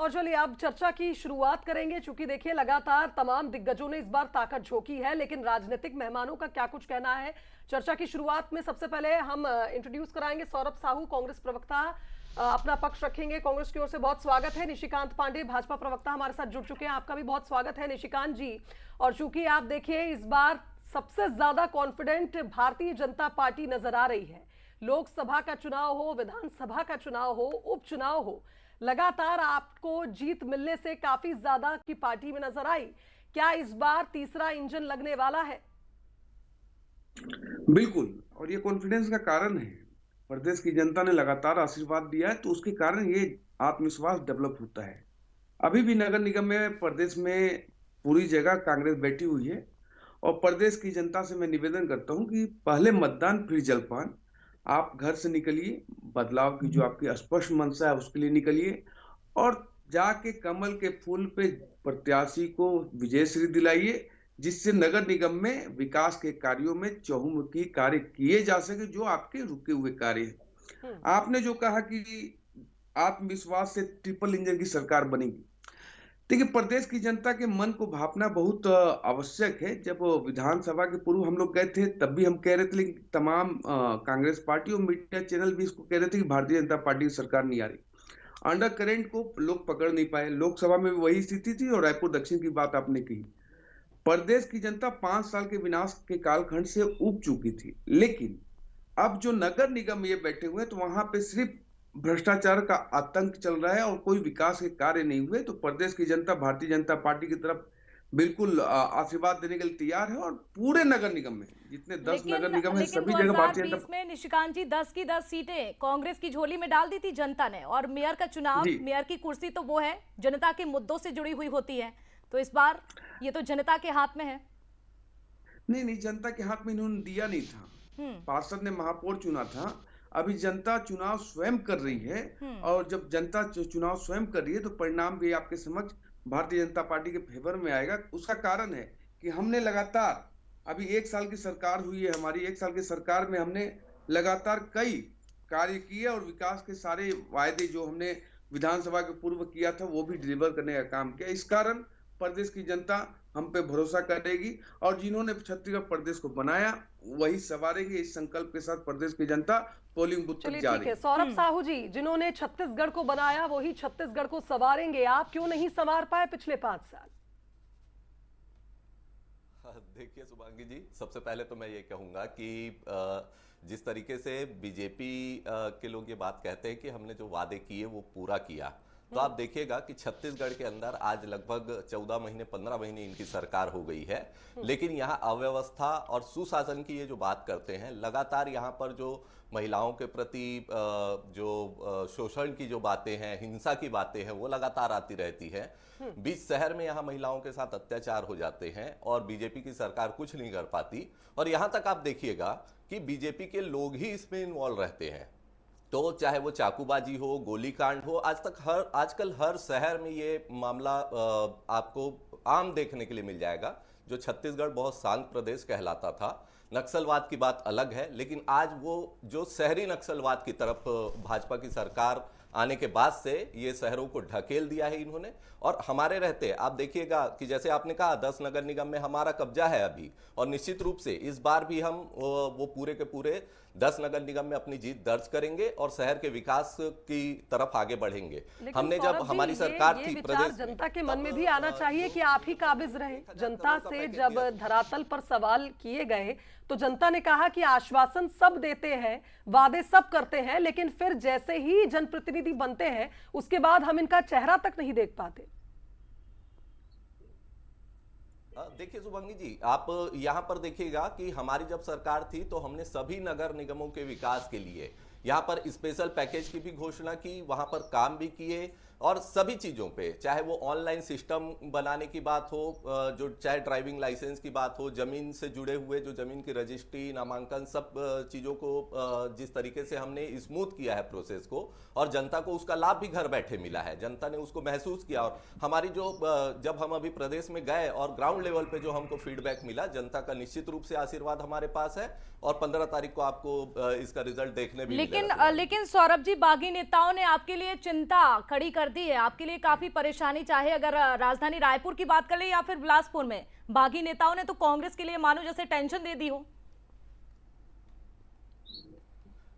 और चलिए अब चर्चा की शुरुआत करेंगे, चूंकि देखिए लगातार तमाम दिग्गजों ने इस बार ताकत झोंकी है, लेकिन राजनीतिक मेहमानों का क्या कुछ कहना है। चर्चा की शुरुआत में सबसे पहले हम इंट्रोड्यूस कराएंगे सौरभ साहू, कांग्रेस प्रवक्ता अपना पक्ष रखेंगे। कांग्रेस की ओर से बहुत स्वागत है। निशिकांत पांडे भाजपा प्रवक्ता हमारे साथ जुड़ चुके हैं, आपका भी बहुत स्वागत है निशिकांत जी। और चूंकि आप देखिए इस बार सबसे ज्यादा कॉन्फिडेंट भारतीय जनता पार्टी नजर आ रही है, लोकसभा का चुनाव हो, विधानसभा का चुनाव हो, उपचुनाव हो, लगातार आपको जीत मिलने से काफी ज्यादा की पार्टी में नजर आई। क्या इस बार तीसरा इंजन लगने वाला है? बिल्कुल। और ये कॉन्फिडेंस का कारण है, प्रदेश की जनता ने लगातार आशीर्वाद दिया है, तो उसके कारण ये आत्मविश्वास डेवलप होता है। अभी भी नगर निगम में प्रदेश में पूरी जगह कांग्रेस बैठी हुई है। और प्रदेश की जनता से मैं निवेदन करता हूं कि पहले मतदान फिर जलपान। आप घर से निकलिए, बदलाव की जो आपकी स्पष्ट मंशा है उसके लिए निकलिए, और जाके कमल के फूल पे प्रत्याशी को विजयश्री दिलाइए, जिससे नगर निगम में विकास के कार्यों में चहुमुखी कार्य किए जा सके, जो आपके रुके हुए कार्य हैं। हम्म। आपने जो कहा कि आत्मविश्वास से ट्रिपल इंजन की सरकार बनेगी, देखिए प्रदेश की जनता के मन को भापना बहुत आवश्यक है। जब विधानसभा के पूर्व हम लोग गए थे, तब भी हम कह रहे थे, लेकिन तमाम कांग्रेस पार्टी और मीडिया चैनल भी इसको कह रहे थे कि भारतीय जनता पार्टी की सरकार नहीं आ रही। अंडर करेंट को लोग पकड़ नहीं पाए। लोकसभा में भी वही स्थिति थी, और रायपुर दक्षिण की बात आपने की। प्रदेश की जनता 5 साल के विनाश के कालखंड से उब चुकी थी, लेकिन अब जो नगर निगम ये बैठे हुए हैं, तो वहां पे सिर्फ भ्रष्टाचार का आतंक चल रहा है और कोई विकास के कार्य नहीं हुए। तो प्रदेश की जनता भारतीय जनता पार्टी की तरफ बिल्कुल आशीर्वाद देने के लिए तैयार है। और पूरे नगर निगम में जितने 10 नगर लेकिन निगम है, लेकिन सभी जगह भारतीय 2020 जनता। में निशिकांत जी 10 की 10 सीटें कांग्रेस की झोली में डाल दी थी जनता ने, और मेयर का चुनाव, जी। मेयर की कुर्सी तो वो है जनता के मुद्दों से जुड़ी हुई होती है, तो इस बार ये तो जनता के हाथ में है। नहीं नहीं, जनता के हाथ में इन्होंने दिया नहीं था। हम्म। पार्षद ने महापौर चुना था। अभी जनता चुनाव स्वयं कर रही है। हम्म। और जब जनता चुनाव स्वयं कर रही है, तो परिणाम भी आपके समक्ष भारतीय जनता पार्टी के फेवर में आएगा। उसका कारण है कि हमने लगातार, अभी 1 साल की सरकार हुई है हमारी, 1 साल की सरकार में हमने लगातार कई कार्य किए, और विकास के सारे वायदे जो हमने विधानसभा के पूर्व किया था, वो भी डिलीवर करने का काम किया। इस कारण प्रदेश की जनता हम पे भरोसा करेगी, और जिन्होंने छत्तीसगढ़ प्रदेश को बनाया वही संवारेंगे। इस संकल्प के साथ प्रदेश की जनता पोलिंग बूथ तक चलिए जा ठीक रही है है। सौरभ साहू जी, जिन्होंने छत्तीसगढ़ को बनाया वही छत्तीसगढ़ को संवारेंगे। आप क्यों नहीं संवार पाए पिछले 5 साल? देखिए शुभांगी जी, सबसे पहले तो मैं ये कहूंगा कि जिस तरीके से बीजेपी के लोग ये बात कहते हैं कि हमने जो वादे किए वो पूरा किया, तो आप देखिएगा कि छत्तीसगढ़ के अंदर आज लगभग 14 महीने 15 महीने इनकी सरकार हो गई है, लेकिन यहाँ अव्यवस्था और सुशासन की ये जो बात करते हैं, लगातार यहाँ पर जो महिलाओं के प्रति जो शोषण की जो बातें हैं, हिंसा की बातें हैं, वो लगातार आती रहती है। बीच शहर में यहाँ महिलाओं के साथ अत्याचार हो जाते हैं और बीजेपी की सरकार कुछ नहीं कर पाती। और यहाँ तक आप देखिएगा कि बीजेपी के लोग ही इसमें इन्वॉल्व रहते हैं, तो चाहे वो चाकूबाजी हो, गोलीकांड हो, आजकल हर शहर में ये मामला आपको आम देखने के लिए मिल जाएगा। जो छत्तीसगढ़ बहुत शांत प्रदेश कहलाता था, नक्सलवाद की बात अलग है, लेकिन आज वो जो शहरी नक्सलवाद की तरफ भाजपा की सरकार आने के बाद से ये शहरों को ढकेल दिया है इन्होंने। और हमारे रहते आप देखिएगा कि जैसे आपने कहा 10 नगर निगम में हमारा कब्जा है अभी, और निश्चित रूप से इस बार भी हम वो पूरे के पूरे 10 नगर निगम में अपनी जीत दर्ज करेंगे और शहर के विकास की तरफ आगे बढ़ेंगे। हमने जब हमारी सरकार थी प्रदेश, जनता के मन में भी आना चाहिए कि आप ही काबिज रहे। जनता से जब धरातल पर सवाल किए गए तो जनता ने कहा कि आश्वासन सब देते हैं, वादे सब करते हैं, लेकिन फिर जैसे ही जनप्रतिनिधि बनते हैं उसके बाद हम इनका चेहरा तक नहीं देख पाते। देखिए शुभंगी जी, आप यहाँ पर देखिएगा कि हमारी जब सरकार थी तो हमने सभी नगर निगमों के विकास के लिए यहाँ पर स्पेशल पैकेज की भी घोषणा की, वहां पर काम भी किए, और सभी चीजों पे, चाहे वो ऑनलाइन सिस्टम बनाने की बात हो, जो चाहे ड्राइविंग लाइसेंस की बात हो, जमीन से जुड़े हुए जो जमीन की रजिस्ट्री, नामांकन, सब चीजों को जिस तरीके से हमने स्मूथ किया है प्रोसेस को, और जनता को उसका लाभ भी घर बैठे मिला है, जनता ने उसको महसूस किया। और हमारी जो जब हम अभी प्रदेश में गए और ग्राउंड लेवल पे जो हमको फीडबैक मिला, जनता का निश्चित रूप से आशीर्वाद हमारे पास है, और 15 तारीख को आपको इसका रिजल्ट देखने भी लेकिन सौरभ जी, बागी नेताओं ने आपके लिए चिंता खड़ी कर कर दी है, आपके लिए काफी परेशानी, चाहे अगर राजधानी रायपुर की बात कर ले या फिर बिलासपुर में। बागी नेताओं ने तो कांग्रेस के लिए मानो जैसे टेंशन दे दी हो।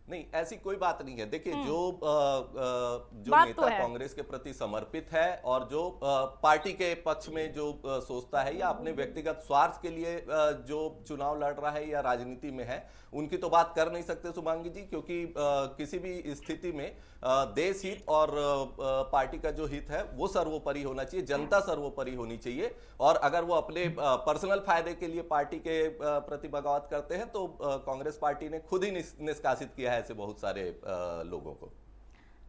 नहीं, ऐसी कोई बात नहीं है। देखिए, जो बात नेता तो है। कांग्रेस के प्रति समर्पित है और जो पार्टी के पक्ष में जो सोचता है या अपने व्यक्तिगत स्वार्थ के लिए जो चुनाव लड़ रहा है या राजनीति में है, उनकी तो बात कर नहीं सकते शुभांगी जी, क्योंकि किसी भी स्थिति में देश हित और पार्टी का जो हित है वो सर्वोपरि होना चाहिए, जनता सर्वोपरि होनी चाहिए। और अगर वो अपने पर्सनल फायदे के लिए पार्टी के प्रति बगावत करते हैं तो कांग्रेस पार्टी ने खुद ही निष्कासित किया है ऐसे बहुत सारे लोगों को।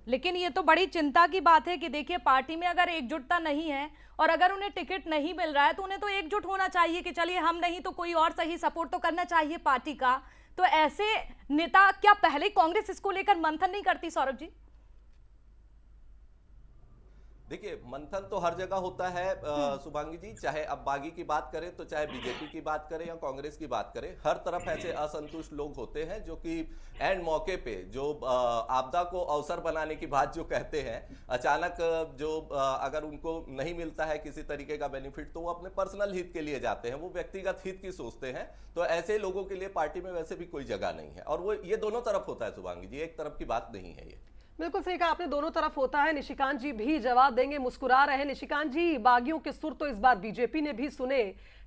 लेकिन ये तो बड़ी चिंता की बात है कि देखिए, पार्टी में अगर एकजुटता नहीं है और अगर उन्हें टिकट नहीं मिल रहा है तो उन्हें तो एकजुट होना चाहिए कि चलिए हम नहीं तो कोई और सही, सपोर्ट तो करना चाहिए पार्टी का। तो ऐसे नेता, क्या पहले कांग्रेस इसको लेकर मंथन नहीं करती सौरभ जी? देखिए, मंथन तो हर जगह होता है शुभांगी जी, चाहे अब बागी की बात करें तो चाहे बीजेपी की बात करें या कांग्रेस की बात करें, हर तरफ ऐसे असंतुष्ट लोग होते हैं जो कि एंड मौके पे जो आपदा को अवसर बनाने की बात जो कहते हैं, अचानक जो अगर उनको नहीं मिलता है किसी तरीके का बेनिफिट तो वो अपने पर्सनल हित के लिए जाते हैं, वो व्यक्तिगत हित की सोचते हैं। तो ऐसे लोगों के लिए पार्टी में वैसे भी कोई जगह नहीं है और वो ये दोनों तरफ होता है शुभांगी जी, एक तरफ की बात नहीं है ये। बिल्कुल सही कहा आपने, दोनों तरफ होता है। निशिकांत जी भी जवाब देंगे, मुस्कुरा रहे हैं। निशिकांत जी, बागियों के सुर तो इस बार बीजेपी ने भी सुने,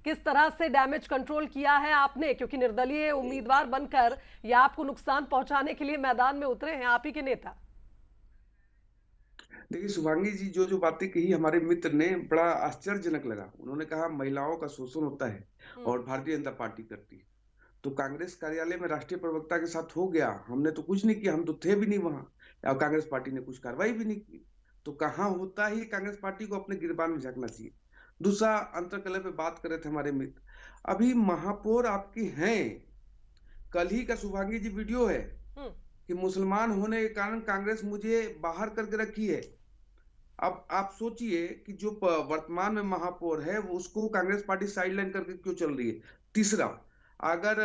किस तरह से डैमेज कंट्रोल किया है आपने, क्योंकि निर्दलीय उम्मीदवार बनकर या आपको नुकसान पहुंचाने के लिए मैदान में उतरे हैं आप ही के नेता। देखिए शुभांगी जी, जो जो बातें कही हमारे मित्र ने, बड़ा आश्चर्यजनक लगा। उन्होंने कहा महिलाओं का शोषण होता है और भारतीय जनता पार्टी करती है। तो कांग्रेस कार्यालय में राष्ट्रीय प्रवक्ता के साथ हो गया, हमने तो कुछ नहीं किया, हम तो थे भी नहीं वहां, और कांग्रेस पार्टी ने कुछ कार्रवाई भी नहीं की। तो कहाँ होता ही कांग्रेस पार्टी को अपने गिरबान में झांकना चाहिए। दूसरा, अंतरकलह पे बात कर रहे थे हमारे मित्र, अभी महापौर आपकी हैं, कल ही का शुभांगी जी वीडियो है कि मुसलमान होने के कारण कांग्रेस मुझे बाहर करके रखी है। अब आप सोचिए कि जो वर्तमान में महापौर है वो उसको कांग्रेस पार्टी साइडलाइन करके क्यों चल रही है। तीसरा, अगर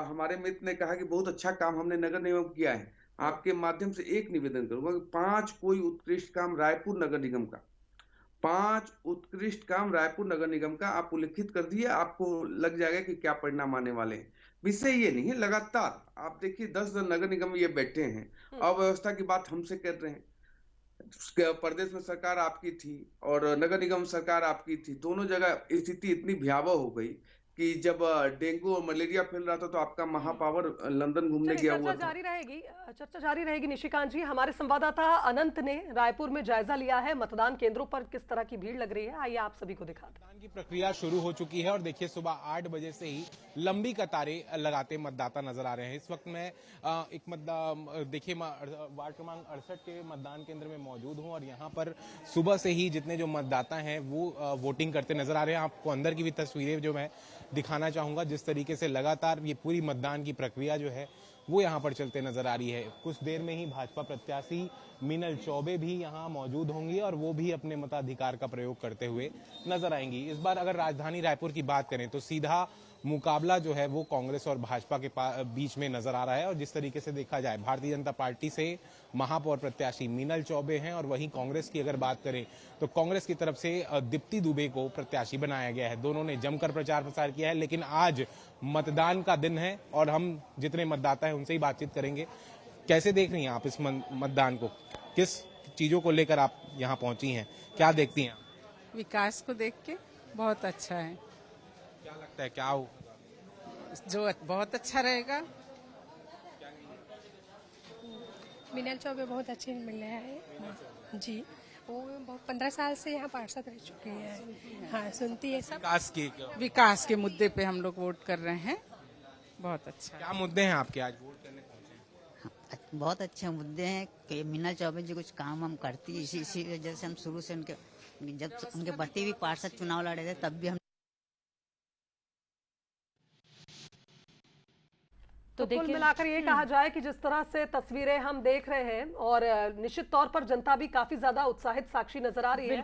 हमारे मित्र ने कहा कि बहुत अच्छा काम हमने नगर निगम किया है, आपके माध्यम से एक निवेदन करूंगा कि 5 कोई उत्कृष्ट काम रायपुर नगर निगम का, 5 उत्कृष्ट काम रायपुर नगर निगम का आप उल्लिखित कर दिए, आपको लग जाएगा कि क्या परिणाम आने वाले हैं। विषय ये नहीं है, लगातार आप देखिए 10 नगर निगम ये बैठे हैं, अव्यवस्था की बात हमसे कर रहे हैं। प्रदेश में सरकार आपकी थी और नगर निगम सरकार आपकी थी, दोनों जगह स्थिति इतनी भयावह हो गई कि जब डेंगू और मलेरिया फैल रहा था तो आपका महापावर लंदन घूमने गया हुआ था। चर्चा जारी रहेगी। निशिकांत जी, हमारे संवाददाता अनंत ने रायपुर में जायजा लिया है, मतदान केंद्रों पर किस तरह की भीड़ लग रही है, आइए आप सभी को दिखाते हैं। मतदान की प्रक्रिया शुरू हो चुकी है और देखिए सुबह 8 बजे से ही लंबी कतारें लगाते मतदाता नजर आ रहे हैं। इस वक्त मैं देखिए वार्ड क्रमांक 68 के मतदान केंद्र में मौजूद हूं और यहाँ पर सुबह से ही जितने जो मतदाता हैं वो वोटिंग करते नजर आ रहे हैं। आपको अंदर की भी तस्वीरें जो मैं दिखाना चाहूंगा, जिस तरीके से लगातार ये पूरी मतदान की प्रक्रिया जो है वो यहाँ पर चलते नजर आ रही है। कुछ देर में ही भाजपा प्रत्याशी मीनल चौबे भी यहाँ मौजूद होंगी और वो भी अपने मताधिकार का प्रयोग करते हुए नजर आएंगी। इस बार अगर राजधानी रायपुर की बात करें तो सीधा मुकाबला जो है वो कांग्रेस और भाजपा के बीच में नजर आ रहा है। और जिस तरीके से देखा जाए, भारतीय जनता पार्टी से महापौर प्रत्याशी मीनल चौबे हैं और वहीं कांग्रेस की अगर बात करें तो कांग्रेस की तरफ से दीप्ति दुबे को प्रत्याशी बनाया गया है। दोनों ने जमकर प्रचार प्रसार किया है, लेकिन आज मतदान का दिन है और हम जितने मतदाता हैं उनसे ही बातचीत करेंगे। कैसे देख रही हैं आप इस मतदान को, किस चीजों को लेकर आप यहाँ पहुंची हैं, क्या देखती हैं? विकास को देख के बहुत अच्छा है। क्या लगता है क्या हो? जो बहुत अच्छा रहेगा। मीनल चौबे बहुत अच्छे मिल रहे हैं जी, वो 15 साल से यहाँ पार्षद रह चुकी है। हाँ, सुनती है सब। विकास के मुद्दे पे हम लोग वोट कर रहे हैं। बहुत अच्छा। क्या मुद्दे हैं आपके आज वोट करने पहुंचे? बहुत अच्छे मुद्दे हैं कि मीनल चौबे जी कुछ काम हम करती, इसी वजह से हम शुरू से उनके, जब उनके पति भी पार्षद चुनाव लड़े थे तब भी हम तो कुल मिलाकर ये कहा जाए कि जिस तरह से तस्वीरें हम देख रहे हैं और निश्चित तौर पर जनता भी काफी ज्यादा उत्साहित साक्षी नजर आ रही है।